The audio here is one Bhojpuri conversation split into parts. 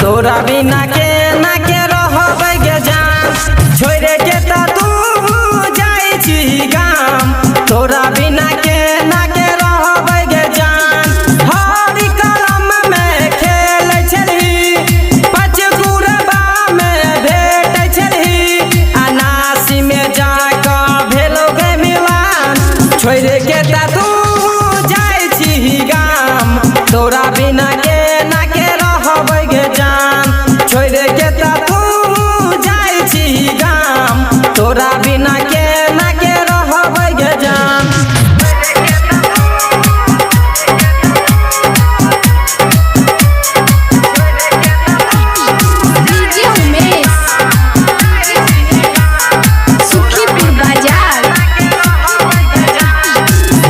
तोरा बिना के ना के रहबै गे जान, छोड़े के त तू जाई छी गाम। तोरा बिना के ना के रहबै गे जान। हरी कलम में खेल छलही, पाँच गुरबा में भेट छलही, अनासी में जाके भेलो गे मिलान। छोड़े के त तू जाई छी गाम, तोरा बिना के ना के रहबै गे जान। छोड़े के त तू जाई छी गाम, तोरा बिना के ना के रहबै गे जान।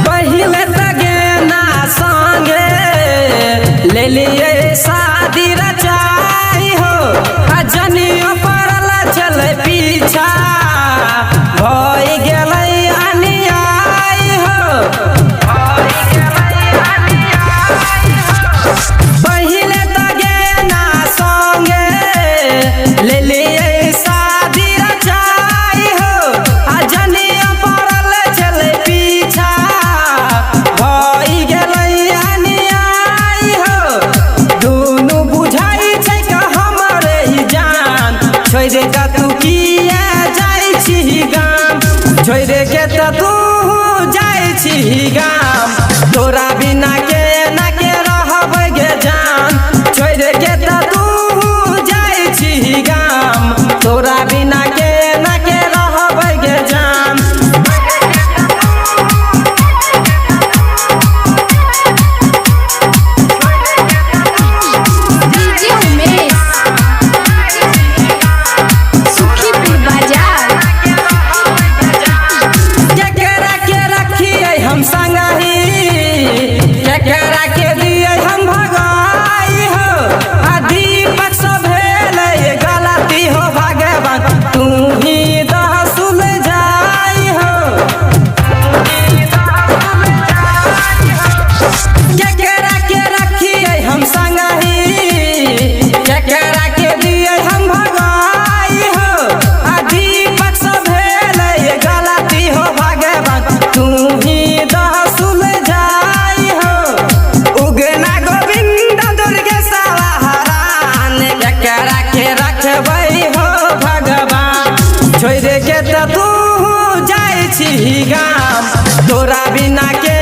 पहिले त गेना संगे ले लिए शादी रचाई हो, अजनियो पड़ल चले पीछा भई गेलै अनियाई हो। पहिले त गेना संगे ले लिए शादी रचाई हो, अजनियो पड़ल चले पीछा भई गेलै अनियाई हो। दुनू बुझाई छै कि हमरे ही जान, छोड़े के तू किया जाई छी गाम। छोड़े के त तू जाई छी गाम, तोरा बिना के ना के रहबै गे जान। छोड़े के त तू जाई छी गाम, तोरा बिना के ना के रहबै गे जान। केकरा के रखिए हम संगही, केकरा के दिए हम भगाई हो। आ दीपक से भेलै गलती हो भगवान, तू ही दह सुलझाई हो। केकरा के रखिए हम संगही, केकरा के दिए हम भगाई हो। आ दीपक से भेलै गलती हो भगवान, तू ही दह सुलझाई हो। उगना गोविंद दुर्गे सवाहरान, केकरा के रखबै हो भगवान। छोड़े के त तू जाई छी गाम, तोरा बिना के